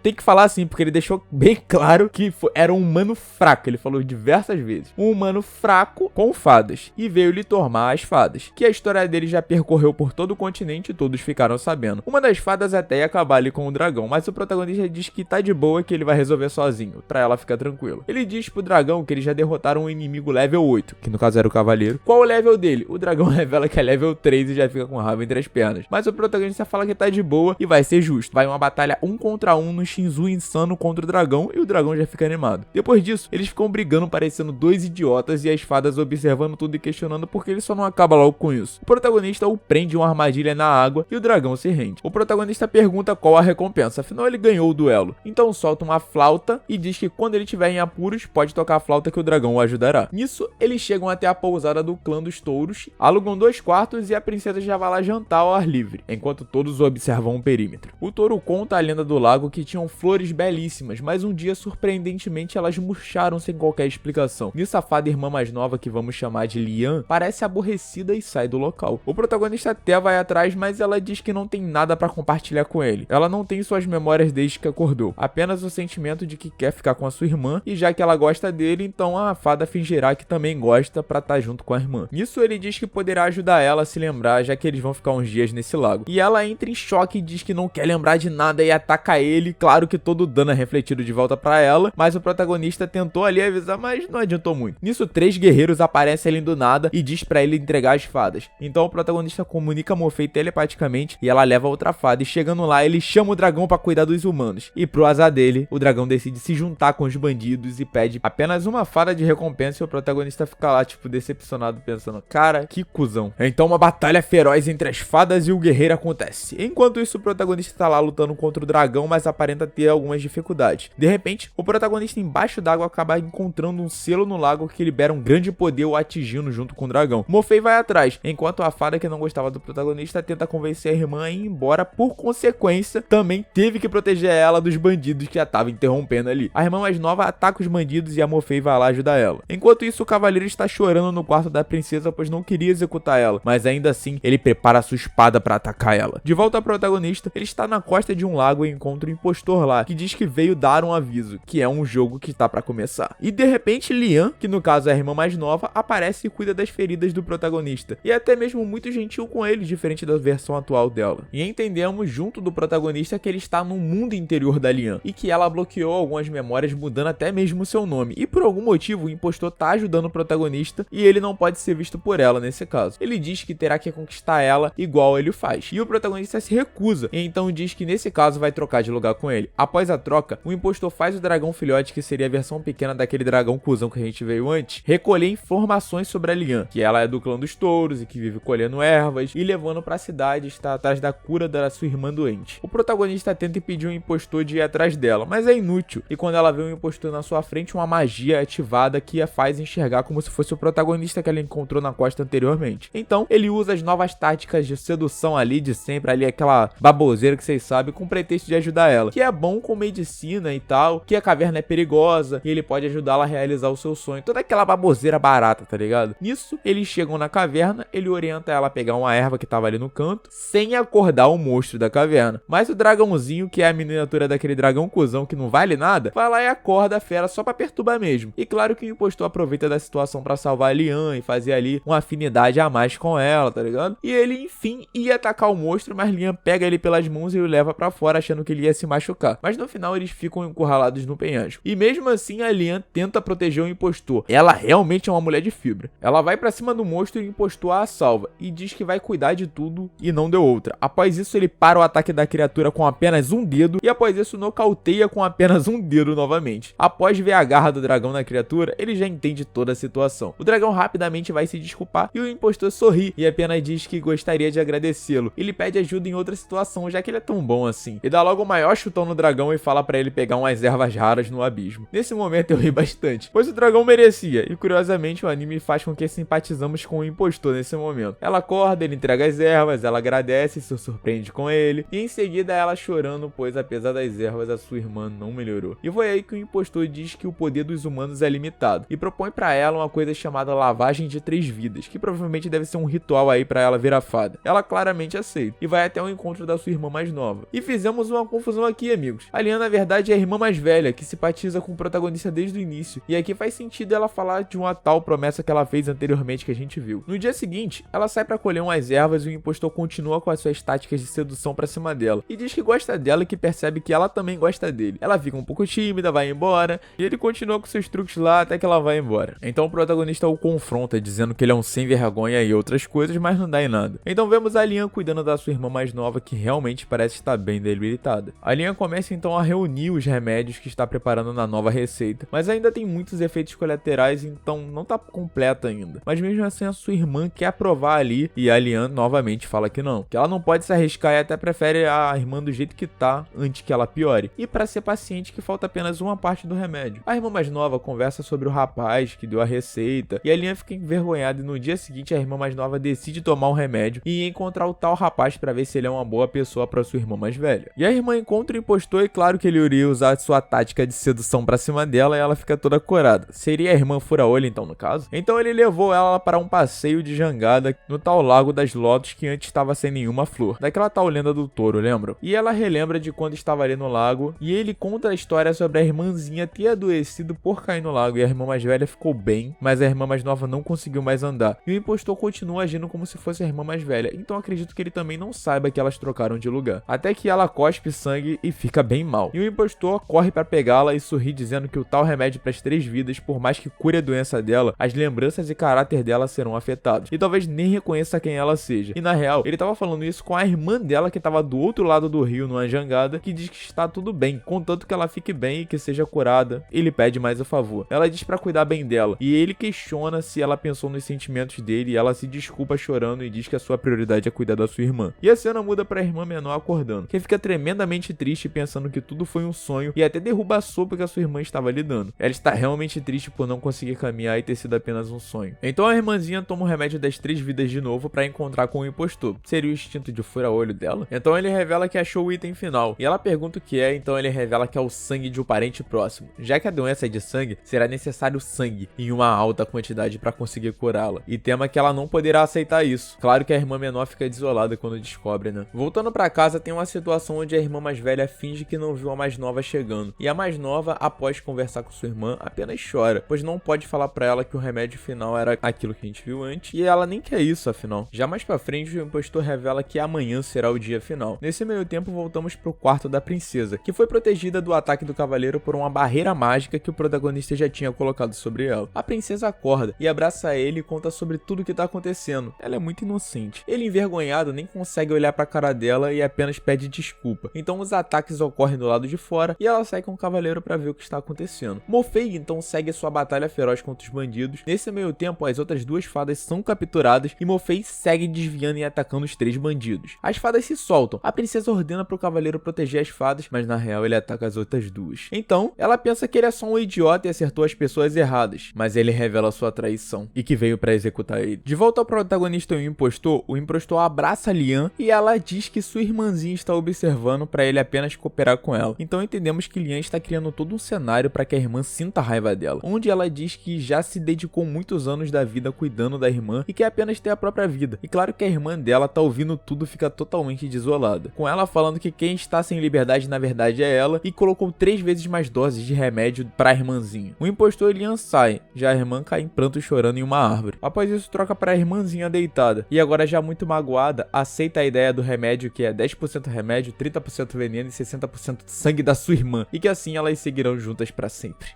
tem que falar assim, porque ele deixou bem claro que era um humano fraco. Ele falou diversas vezes. Um humano fraco com fadas. E veio lhe tomar as fadas. Que a história dele já percorreu por todo o continente e todos ficaram sabendo. Uma das fadas até ia acabar ali com o dragão, mas o protagonista diz que tá de boa, que ele vai resolver sozinho, pra ela ficar tranquila. Ele diz pro dragão que eles já derrotaram um inimigo level 8, que no caso era o cavaleiro. Qual o level dele? O dragão revela que é level 3 e já fica com raiva entre as pernas. Mas o protagonista fala que tá de boa e vai ser justo. Vai uma batalha 1 contra contra 1 no Shinzu insano contra o dragão e o dragão já fica animado. Depois disso, eles ficam brigando parecendo dois idiotas e as fadas observando tudo e questionando porque ele só não acaba logo com isso. O protagonista o prende em uma armadilha na água e o dragão se rende. O protagonista pergunta qual a recompensa, afinal ele ganhou o duelo. Então solta uma flauta e diz que quando ele estiver em apuros, pode tocar a flauta que o dragão o ajudará. Nisso, eles chegam até a pousada do clã dos touros, alugam 2 quartos e a princesa já vai lá jantar ao ar livre, enquanto todos observam o perímetro. O touro conta a lenda do lago que tinham flores belíssimas, mas um dia, surpreendentemente, elas murcharam sem qualquer explicação. Nisso, a fada irmã mais nova, que vamos chamar de Lian, parece aborrecida e sai do local. O protagonista até vai atrás, mas ela diz que não tem nada pra compartilhar com ele. Ela não tem suas memórias desde que acordou, apenas o sentimento de que quer ficar com a sua irmã, e já que ela gosta dele, então a fada fingirá que também gosta pra estar junto com a irmã. Nisso, ele diz que poderá ajudar ela a se lembrar, já que eles vão ficar uns dias nesse lago. E ela entra em choque e diz que não quer lembrar de nada e ataca ele. Claro que todo o dano é refletido de volta pra ela, mas o protagonista tentou ali avisar, mas não adiantou muito. Nisso, 3 guerreiros aparecem ali do nada e diz pra ele entregar as fadas. Então o protagonista comunica a Morfei telepaticamente e ela leva a outra fada, e chegando lá, ele chama o dragão pra cuidar dos humanos. E pro azar dele, o dragão decide se juntar com os bandidos e pede apenas uma fada de recompensa, e o protagonista fica lá, tipo, decepcionado, pensando, cara, que cuzão. Então uma batalha feroz entre as fadas e o guerreiro acontece. Enquanto isso, o protagonista tá lá lutando contra o dragão, mas aparenta ter algumas dificuldades. De repente, o protagonista embaixo d'água acaba encontrando um selo no lago que libera um grande poder o atingindo junto com o dragão. Morfei vai atrás, enquanto a fada, que não gostava do protagonista, tenta convencer a irmã a ir embora. Por consequência, também teve que proteger ela dos bandidos que a estavam interrompendo ali. A irmã mais nova ataca os bandidos e a Morfei vai lá ajudar ela. Enquanto isso, o cavaleiro está chorando no quarto da princesa, pois não queria executar ela, mas ainda assim, ele prepara a sua espada para atacar ela. De volta ao protagonista, ele está na costa de um lago e encontra um impostor lá, que diz que veio dar um aviso, que é um jogo que está para começar. E de repente, Lian, que no caso é a irmã mais nova, aparece e cuida das feridas do protagonista, e é até mesmo muito gentil com ele, diferente da versão atual dela. E entendemos, junto do protagonista, que ele está no mundo interior da Lian, e que ela bloqueou algumas memórias, mudando até mesmo seu nome, e por algum motivo o impostor tá ajudando o protagonista, e ele não pode ser visto por ela nesse caso. Ele diz que terá que conquistar ela igual ele faz, e o protagonista se recusa, e então diz que nesse caso vai trocar de lugar com ele. Após a troca, o impostor faz o dragão filhote, que seria a versão pequena daquele dragão cuzão que a gente veio antes, recolher informações sobre a Lian, que ela é do clã dos touros e que vive colhendo ervas, e levando pra cidade, está atrás da cura da sua irmã doente. O protagonista tenta impedir o impostor de ir atrás dela, mas é inútil, e quando ela vê o impostor na sua frente, uma magia é ativada que a faz enxergar como se fosse o protagonista que ela encontrou na costa anteriormente. Então, ele usa as novas táticas de sedução ali de sempre, ali aquela baboseira que vocês sabem, com o pretexto de ajudar ela, que é bom com medicina e tal, que a caverna é perigosa e ele pode ajudá-la a realizar o seu sonho, toda aquela baboseira barata, tá ligado? Nisso, eles chegam na caverna, ele orienta ela a pegar uma erva que tava ali no canto, sem acordar o monstro da caverna. Mas o dragãozinho, que é a miniatura daquele dragão cuzão que não vale nada, vai lá e acorda a fera só pra perturbar mesmo. E claro que o impostor aproveita da situação pra salvar a Lian e fazer ali uma afinidade a mais com ela, tá ligado? E ele, enfim, ia atacar o monstro, mas Lian pega ele pelas mãos e o leva pra fora, achando que ele ia se machucar. Mas no final eles ficam encurralados no penhasco. E mesmo assim, a Lian tenta proteger o impostor. Ela realmente é uma mulher de fibra. Ela vai pra cima do monstro e o impostor a salva, e diz que vai cuidar de tudo e não deu outra. Após isso, ele para o ataque da criatura com apenas um dedo, e após isso nocauteia com apenas um dedo novamente. Após ver a garra do dragão na criatura, ele já entende toda a situação. O dragão rapidamente vai se desculpar e o impostor sorri e apenas diz que gostaria de agradecê-lo. Ele pede ajuda em outra situação, já que ele é tão bom assim, e dá logo o maior chutão no dragão e fala pra ele pegar umas ervas raras no abismo. Nesse momento eu ri bastante, pois o dragão merecia, e curiosamente o anime faz com que simpatizamos com o impostor nesse momento. Ela acorda, ele entrega as ervas, ela agradece e se surpreende com ele, e em seguida ela chorando, pois apesar das ervas a sua irmã não melhorou. E foi aí que o impostor diz que o poder dos humanos é limitado, e propõe pra ela uma coisa chamada lavagem de 3 vidas, que provavelmente deve ser um ritual aí pra ela virar fada. Ela claramente aceita, e vai até o encontro da sua irmã mais nova. E fizemos uma confusão aqui, amigos. A Lian, na verdade, é a irmã mais velha, que simpatiza com o protagonista desde o início, e aqui faz sentido ela falar de uma tal promessa que ela fez anteriormente que a gente viu. No dia seguinte, ela sai pra colher umas ervas e o impostor continua com as suas táticas de sedução pra cima dela, e diz que gosta dela e que percebe que ela também gosta dele. Ela fica um pouco tímida, vai embora, e ele continua com seus truques lá até que ela vai embora. Então o protagonista o confronta, dizendo que ele é um sem vergonha e outras coisas, mas não dá em nada. Então vemos a Lian cuidando da sua irmã mais nova, que realmente parece estar bem debilitada. nada. A Lian começa então a reunir os remédios que está preparando na nova receita, mas ainda tem muitos efeitos colaterais, então não tá completa ainda. Mas mesmo assim a sua irmã quer provar ali e a Lian novamente fala que não, que ela não pode se arriscar e até prefere a irmã do jeito que tá antes que ela piore. E para ser paciente que falta apenas uma parte do remédio. A irmã mais nova conversa sobre o rapaz que deu a receita e a Lian fica envergonhada e no dia seguinte a irmã mais nova decide tomar o remédio e encontrar o tal rapaz para ver se ele é uma boa pessoa para sua irmã mais velha. E a irmã encontra o impostor e claro que ele iria usar sua tática de sedução para cima dela e ela fica toda corada. Seria a irmã fura-olho então no caso? Então ele levou ela para um passeio de jangada no tal lago das Lotus que antes estava sem nenhuma flor. Daquela tal lenda do touro, lembram? E ela relembra de quando estava ali no lago e ele conta a história sobre a irmãzinha ter adoecido por cair no lago e a irmã mais velha ficou bem, mas a irmã mais nova não conseguiu mais andar. E o impostor continua agindo como se fosse a irmã mais velha, então acredito que ele também não saiba que elas trocaram de lugar. Até que ela cospe sangue e fica bem mal. E o impostor corre para pegá-la e sorri dizendo que o tal remédio para as 3 vidas, por mais que cure a doença dela, as lembranças e caráter dela serão afetados. E talvez nem reconheça quem ela seja. E na real, ele tava falando isso com a irmã dela que tava do outro lado do rio, numa jangada, que diz que está tudo bem, contanto que ela fique bem e que seja curada. Ele pede mais a favor. Ela diz pra cuidar bem dela. E ele questiona se ela pensou nos sentimentos dele e ela se desculpa chorando e diz que a sua prioridade é cuidar da sua irmã. E a cena muda pra irmã menor acordando, que fica tremendamente triste pensando que tudo foi um sonho e até derruba a sopa que a sua irmã estava lhe dando. Ela está realmente triste por não conseguir caminhar e ter sido apenas um sonho. Então a irmãzinha toma o remédio das 3 vidas de novo pra encontrar com o impostor. Seria o instinto de fura-olho dela? Então ele revela que achou o item final. E ela pergunta o que é, então ele revela que é o sangue de um parente próximo. Já que a doença é de sangue, será necessário sangue em uma alta quantidade para conseguir curá-la. E tema que ela não poderá aceitar isso. Claro que a irmã menor fica desolada quando descobre, né? Voltando pra casa, tem uma situação onde a irmã mais velha finge que não viu a mais nova chegando. E a mais nova, após conversar com sua irmã, apenas chora, pois não pode falar pra ela que o remédio final era aquilo que a gente viu antes. E ela nem quer isso, afinal. Já mais pra frente, o impostor revela que amanhã será o dia final. Nesse meio tempo, voltamos pro quarto da princesa, que foi protegida do ataque do cavaleiro por uma barreira mágica que o protagonista já tinha colocado sobre ela. A princesa acorda e abraça ele e conta sobre tudo o que tá acontecendo. Ela é muito inocente. Ele, envergonhado, nem consegue olhar pra cara dela e apenas pede desculpa. Então os ataques ocorrem do lado de fora e ela sai com o cavaleiro pra ver o que está acontecendo. Morfei então segue sua batalha feroz contra os bandidos. Nesse meio tempo, as outras 2 fadas são capturadas e Morfei segue desviando e atacando os 3 bandidos. As fadas se soltam. A princesa ordena pro cavaleiro proteger as fadas, mas na real ele ataca as outras 2. Então, ela pensa que ele é só um idiota e acertou as pessoas erradas, mas ele revela sua traição e que veio pra executar ele. De volta ao protagonista e o impostor abraça Lian e ela diz que sua irmãzinha está observando pra ele apenas cooperar com ela. Então entendemos que Lian está criando todo um cenário para que a irmã sinta a raiva dela, onde ela diz que já se dedicou muitos anos da vida cuidando da irmã e quer apenas ter a própria vida. E claro que a irmã dela tá ouvindo tudo, fica totalmente desolada, com ela falando que quem está sem liberdade na verdade é ela e colocou 3 vezes mais doses de remédio pra irmãzinha. O impostor Lian sai, já a irmã cai em pranto chorando em uma árvore. Após isso troca para a irmãzinha deitada e agora já muito magoada aceita a ideia do remédio que é 10% remédio, 30% veneno e 60% sangue da sua irmã e que assim elas seguirão juntas pra sempre.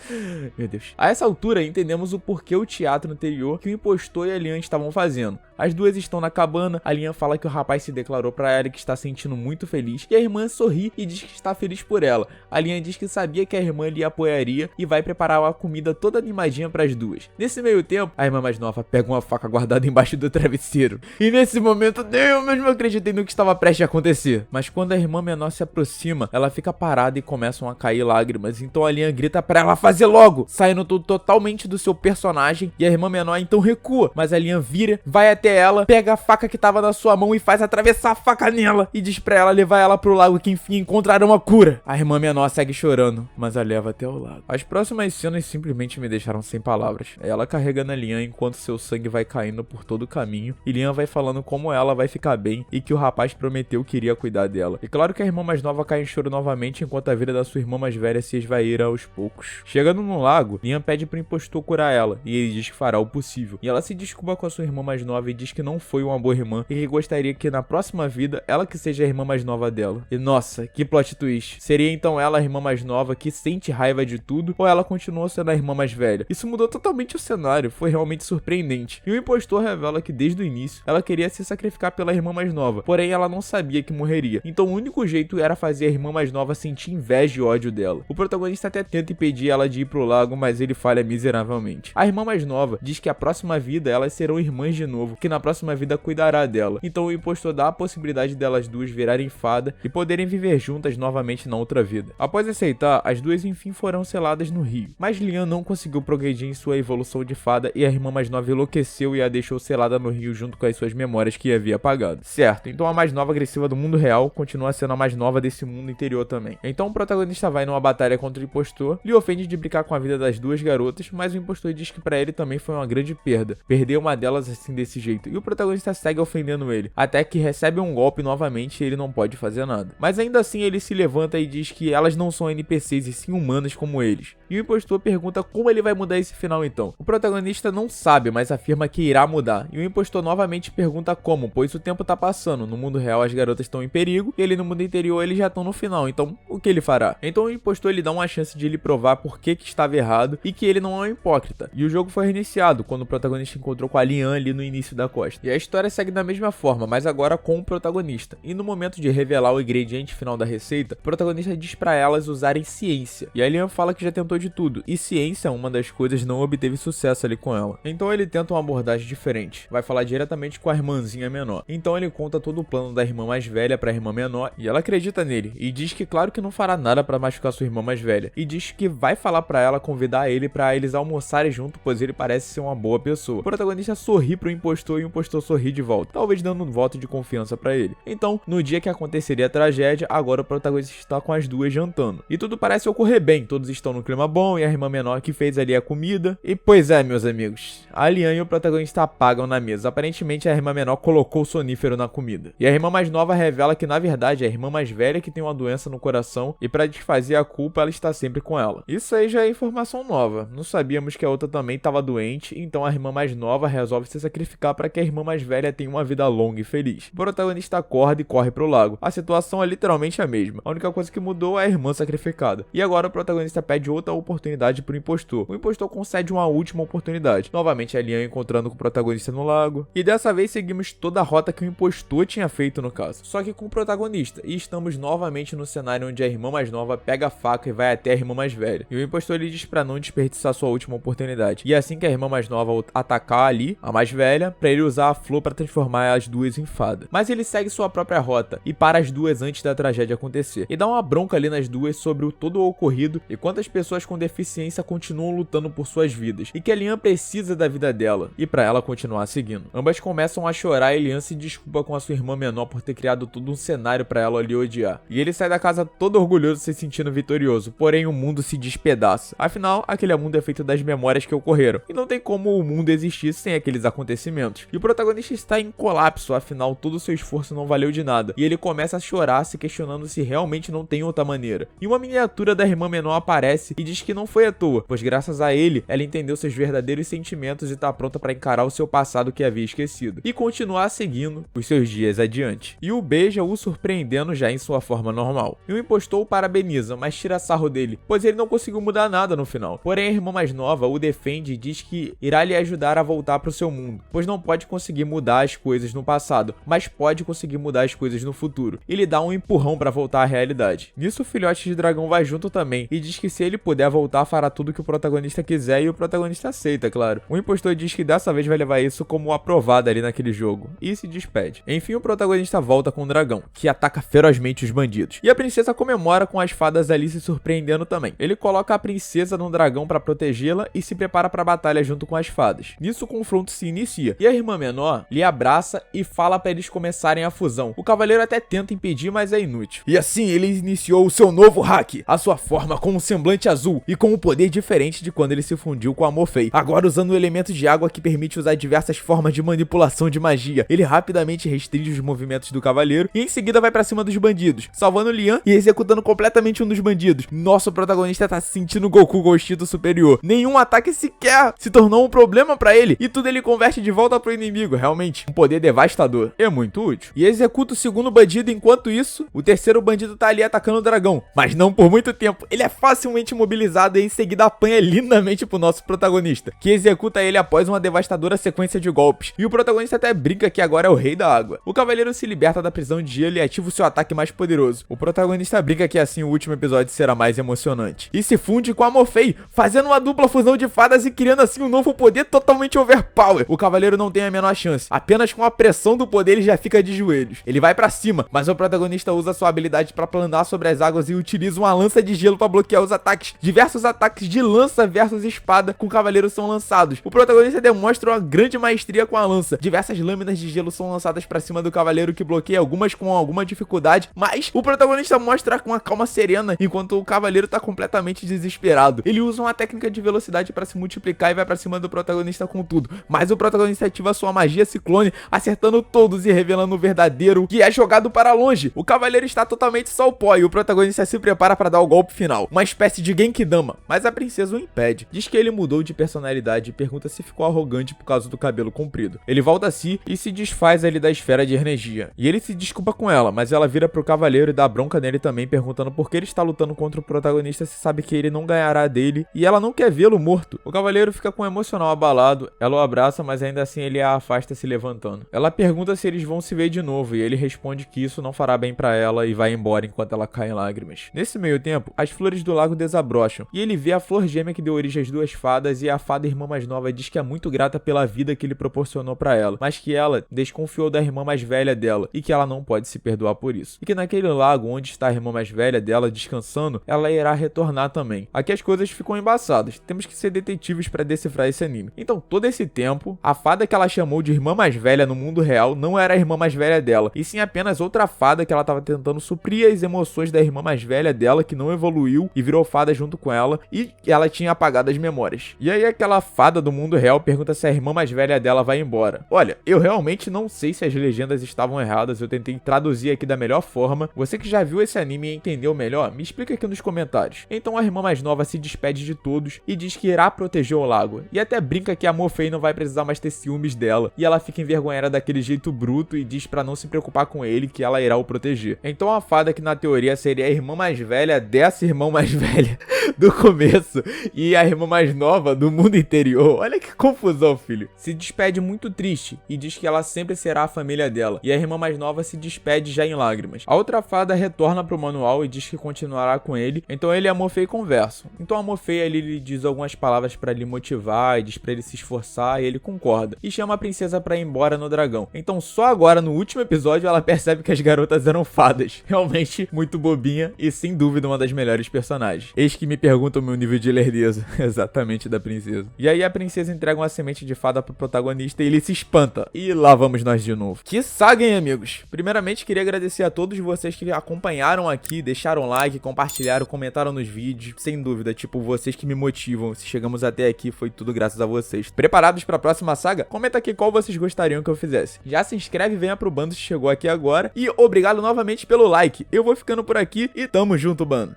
Meu Deus. A essa altura entendemos o porquê o teatro anterior que o impostor e a Lian estavam fazendo. As 2 estão na cabana, a Lian fala que o rapaz se declarou pra ela que está sentindo muito feliz e a irmã sorri e diz que está feliz por ela. A Lian diz que sabia que a irmã lhe apoiaria e vai preparar uma comida toda animadinha pras 2. Nesse meio tempo, a irmã mais nova pega uma faca guardada embaixo do travesseiro. E nesse momento, eu mesmo acreditei no que estava prestes a acontecer. Mas quando a irmã menor se aproxima, ela fica parada e começam a cair lágrimas. Então a Lian grita pra ela fazer logo, saindo tudo totalmente do seu personagem. E a irmã menor então recua, mas a Lian vira, vai até ela, pega a faca que tava na sua mão e faz atravessar a faca nela. E diz pra ela levar ela pro lago que enfim encontrarão a cura. A irmã menor segue chorando, mas a leva até o lago. As próximas cenas simplesmente me deixaram sem palavras. Ela carregando a Lian enquanto seu sangue vai caindo por todo o caminho. E Lian vai falando como ela vai ficar bem e que o rapaz prometeu que iria cuidar dela. E claro que a irmã mais nova cai em choro novamente enquanto a vida da sua irmã mais velha se esvairá aos poucos. Chegando no lago, Lian pede pro impostor curar ela e ele diz que fará o possível. E ela se desculpa com a sua irmã mais nova e diz que não foi uma boa irmã e que gostaria que na próxima vida ela que seja a irmã mais nova dela. E nossa, que plot twist. Seria então ela a irmã mais nova que sente raiva de tudo, ou ela continua sendo a irmã mais velha? Isso mudou totalmente o cenário, foi realmente surpreendente. E o impostor revela que desde o início ela queria se sacrificar pela irmã mais nova, porém ela não sabia que morreria. Então o único jeito era fazer a irmã mais nova sentir inveja e ódio dela. O protagonista até tenta impedir ela de ir pro lago, mas ele falha miseravelmente. A irmã mais nova diz que a próxima vida elas serão irmãs de novo, que na próxima vida cuidará dela. Então o impostor dá a possibilidade delas duas virarem fada e poderem viver juntas novamente na outra vida. Após aceitar, as duas enfim foram seladas no rio. Mas Lian não conseguiu progredir em sua evolução de fada e a irmã mais nova enlouqueceu e a deixou selada no rio junto com as suas memórias que havia apagado. Certo, então a mais nova agressiva do mundo real continua sendo a mais nova desse mundo interior também. Então o protagonista vai numa batalha contra o impostor, lhe ofende de brincar com a vida das duas garotas, mas o impostor diz que pra ele também foi uma grande perda, perder uma delas assim desse jeito, e o protagonista segue ofendendo ele, até que recebe um golpe novamente e ele não pode fazer nada. Mas ainda assim ele se levanta e diz que elas não são NPCs e sim humanas como eles. E o impostor pergunta como ele vai mudar esse final então. O protagonista não sabe, mas afirma que irá mudar, e o impostor novamente pergunta como, pois o tempo tá passando, no mundo real as garotas estão em perigo, e ele no mundo interior eles já estão no final, então o que ele fará? Então o impostor lhe dá uma chance de lhe provar por que estava errado e que ele não é um hipócrita. E o jogo foi reiniciado quando o protagonista encontrou com a Lian ali no início da costa. E a história segue da mesma forma, mas agora com o protagonista. E no momento de revelar o ingrediente final da receita, o protagonista diz pra elas usarem ciência. E a Lian fala que já tentou de tudo, e ciência, uma das coisas, não obteve sucesso ali com ela. Então ele tenta uma abordagem diferente, vai falar diretamente com a irmãzinha menor. Então ele conta todo o plano da irmã mais velha pra irmã menor, e ela acredita nele, e diz que claro que não fará nada pra machucar sua irmã mais velha, e diz que vai falar pra ela convidar ele pra eles almoçarem junto, pois ele parece ser uma boa pessoa. O protagonista sorri pro impostor e o impostor sorri de volta, talvez dando um voto de confiança pra ele. Então, no dia que aconteceria a tragédia, agora o protagonista está com as duas jantando. E tudo parece ocorrer bem, todos estão no clima bom, e a irmã menor que fez ali a comida. E pois é, meus amigos, a Lian e o protagonista apagam na mesa. Aparentemente a irmã menor colocou o sonífero na comida. E a irmã mais nova revela que na verdade é a irmã mais velha que tem uma doença no coração, e pra desfazer a culpa ela está sempre com ela. Isso aí já é informação nova. Não sabíamos que a outra também estava doente, então a irmã mais nova resolve se sacrificar para que a irmã mais velha tenha uma vida longa e feliz. O protagonista acorda e corre pro lago. A situação é literalmente a mesma. A única coisa que mudou é a irmã sacrificada. E agora o protagonista pede outra oportunidade pro impostor. O impostor concede uma última oportunidade. Novamente a Lian encontrando com o protagonista no lago. E dessa vez seguimos toda a rota que o impostor tinha feito no caso. Só que com o protagonista. E estamos novamente no cenário onde a irmã mais nova pega a faca e vai até a irmã mais velha. E o impostor lhe diz pra não desperdiçar sua última oportunidade. E assim que a irmã mais nova atacar ali, a mais velha, pra ele usar a flor pra transformar as duas em fada. Mas ele segue sua própria rota e para as duas antes da tragédia acontecer. E dá uma bronca ali nas duas sobre todo o ocorrido e quantas pessoas com deficiência continuam lutando por suas vidas. E que a Lian precisa da vida dela e pra ela continuar seguindo. Ambas começam a chorar e Lian se desculpa com a sua irmã menor por ter criado todo um cenário pra ela ali odiar. E ele sai da casa todo orgulhoso, se sentindo vitorioso. Porém o mundo se despedaça. Afinal, aquele mundo é feito das memórias que ocorreram. E não tem como o mundo existir sem aqueles acontecimentos. E o protagonista está em colapso, afinal todo o seu esforço não valeu de nada. E ele começa a chorar, se questionando se realmente não tem outra maneira. E uma miniatura da irmã menor aparece e diz que não foi à toa, pois graças a ele, ela entendeu seus verdadeiros sentimentos e está pronta para encarar o seu passado que havia esquecido. E continuar seguindo os seus dias adiante. E o beija, o surpreendendo já em sua forma normal. E o impostor o parabeniza, mas tira sarro dele, pois ele não conseguiu mudar nada no final. Porém a irmã mais nova o defende e diz que irá lhe ajudar a voltar para o seu mundo, pois não pode conseguir mudar as coisas no passado, mas pode conseguir mudar as coisas no futuro. E lhe dá um empurrão para voltar à realidade. Nisso o filhote de dragão vai junto também e diz que se ele puder voltar fará tudo que o protagonista quiser e o protagonista aceita, claro. O impostor diz que dessa vez vai levar isso como aprovado ali naquele jogo e se despede. Enfim o protagonista volta com o dragão, que ataca ferozmente os bandidos. E a princesa comemora com as fadas ali se surpreendendo também. Ele coloca a princesa no dragão para protegê-la e se prepara para a batalha junto com as fadas. Nisso o confronto se inicia e a irmã menor lhe abraça e fala para eles começarem a fusão. O cavaleiro até tenta impedir, mas é inútil. E assim ele iniciou o seu novo hack, a sua forma com um semblante azul azul e com um poder diferente de quando ele se fundiu com a Morphle. Agora usando o elemento de água que permite usar diversas formas de manipulação de magia, ele rapidamente restringe os movimentos do cavaleiro e em seguida vai pra cima dos bandidos, salvando Lian e executando completamente um dos bandidos. Nosso protagonista tá se sentindo Goku Goshido superior. Nenhum ataque sequer se tornou um problema pra ele e tudo ele converte de volta pro inimigo. Realmente, um poder devastador. É muito útil. E executa o segundo bandido. Enquanto isso, o terceiro bandido tá ali atacando o dragão, mas não por muito tempo. Ele é facilmente imobilizado e em seguida apanha lindamente pro nosso protagonista, que executa ele após uma devastadora sequência de golpes. E o protagonista até brinca que agora é o rei da água. O cavaleiro se liberta da prisão de gelo e ativa o seu ataque mais poderoso. O protagonista brinca que assim o último episódio será mais emocionante. E se funde com a Morphle, fazendo uma dupla fusão de fadas e criando assim um novo poder totalmente overpower. O cavaleiro não tem a menor chance. Apenas com a pressão do poder ele já fica de joelhos. Ele vai pra cima, mas o protagonista usa sua habilidade pra planar sobre as águas e utiliza uma lança de gelo pra bloquear os ataques. Diversos ataques de lança versus espada com o cavaleiro são lançados. O protagonista demonstra uma grande maestria com a lança. Diversas lâminas de gelo são lançadas pra cima do cavaleiro, que bloqueia algumas com alguma dificuldade, mas o protagonista mostra com uma calma serena, enquanto o cavaleiro tá completamente desesperado. Ele usa uma técnica de velocidade pra se multiplicar e vai pra cima do protagonista com tudo, mas o protagonista ativa sua magia ciclone, acertando todos e revelando o verdadeiro, que é jogado para longe. O cavaleiro está totalmente só o pó e o protagonista se prepara para dar o golpe final, uma espécie de Genkidama, mas a princesa o impede. Diz que ele mudou de personalidade e pergunta se ficou arrogante por causa do cabelo comprido. Ele volta a si e se desfaz ali da esfera de energia, e ele se desculpa com ela, mas ela vira pro cavaleiro e dá bronca nele também, perguntando por que ele está lutando contra o protagonista se sabe que ele não ganhará dele e ela não quer vê-lo morto. O cavaleiro fica com o emocional abalado, ela o abraça, mas ainda assim ele a afasta se levantando. Ela pergunta se eles vão se ver de novo e ele responde que isso não fará bem pra ela e vai embora enquanto ela cai em lágrimas. Nesse meio tempo, as flores do lago desabrocham e ele vê a flor gêmea que deu origem às duas fadas e a fada irmã mais nova diz que é muito grata pela vida que ele proporcionou pra ela, mas que ela desconfiou da irmã mais velha dela e que ela não pode se perdoar por isso. E que naquele lago onde está a irmã mais velha dela descansando, ela irá retornar também. Aqui as coisas ficam embaçadas, temos que ser detetives pra decifrar esse anime. Então todo esse tempo, a fada que ela chamou de irmã mais velha no mundo real não era a irmã mais velha dela, e sim apenas outra fada que ela estava tentando suprir as emoções da irmã mais velha dela, que não evoluiu e virou fada junto com ela, e ela tinha apagado as memórias. E aí aquela fada do mundo real pergunta se a irmã mais velha dela vai embora. Olha, eu realmente não sei se as legendas estavam erradas, eu tentei traduzir aqui da melhor forma. Você que já viu esse anime e entendeu melhor, me explica aqui nos comentários. Então a irmã mais nova se despede de todos e diz que irá proteger o lago, e até brinca que a Morphle não vai precisar mais ter ciúmes dela, e ela fica envergonhada daquele jeito bruto e diz pra não se preocupar com ele, que ela irá o proteger. Então a fada, que na teoria seria a irmã mais velha dessa irmã mais velha do começo e a irmã mais nova do mundo interior, olha que confusão, filho, se despede muito triste e diz que ela sempre será a família dela, e a irmã mais nova se despede já em lágrimas. A outra fada retorna pro manual e diz que continuará com ele, então ele e a Morphle conversam. Então a Morphle ali lhe diz algumas palavras pra lhe motivar e diz pra ele se esforçar, e ele concorda e chama a princesa pra ir embora no dragão. Então só agora no último episódio ela percebe que as garotas eram fadas. Realmente muito bobinha e sem dúvida uma das melhores personagens. Eis que me perguntam o meu nível de lerdeza exatamente da princesa. E aí a princesa entrega uma semente de fada pro protagonista e ele se espanta. E lá vamos nós de novo. Que saga, hein, amigos? Primeiramente queria agradecer a todos vocês que acompanharam aqui, deixaram like, compartilharam, comentaram nos vídeos. Sem dúvida, tipo, vocês que me motivam. Se chegamos até aqui foi tudo graças a vocês. Preparados pra próxima saga? Comenta aqui qual vocês gostariam que eu fizesse. Já se inscreve e venha pro bando se chegou aqui agora. E obrigado novamente pelo like. Eu vou ficando por aqui e tamo junto, bando.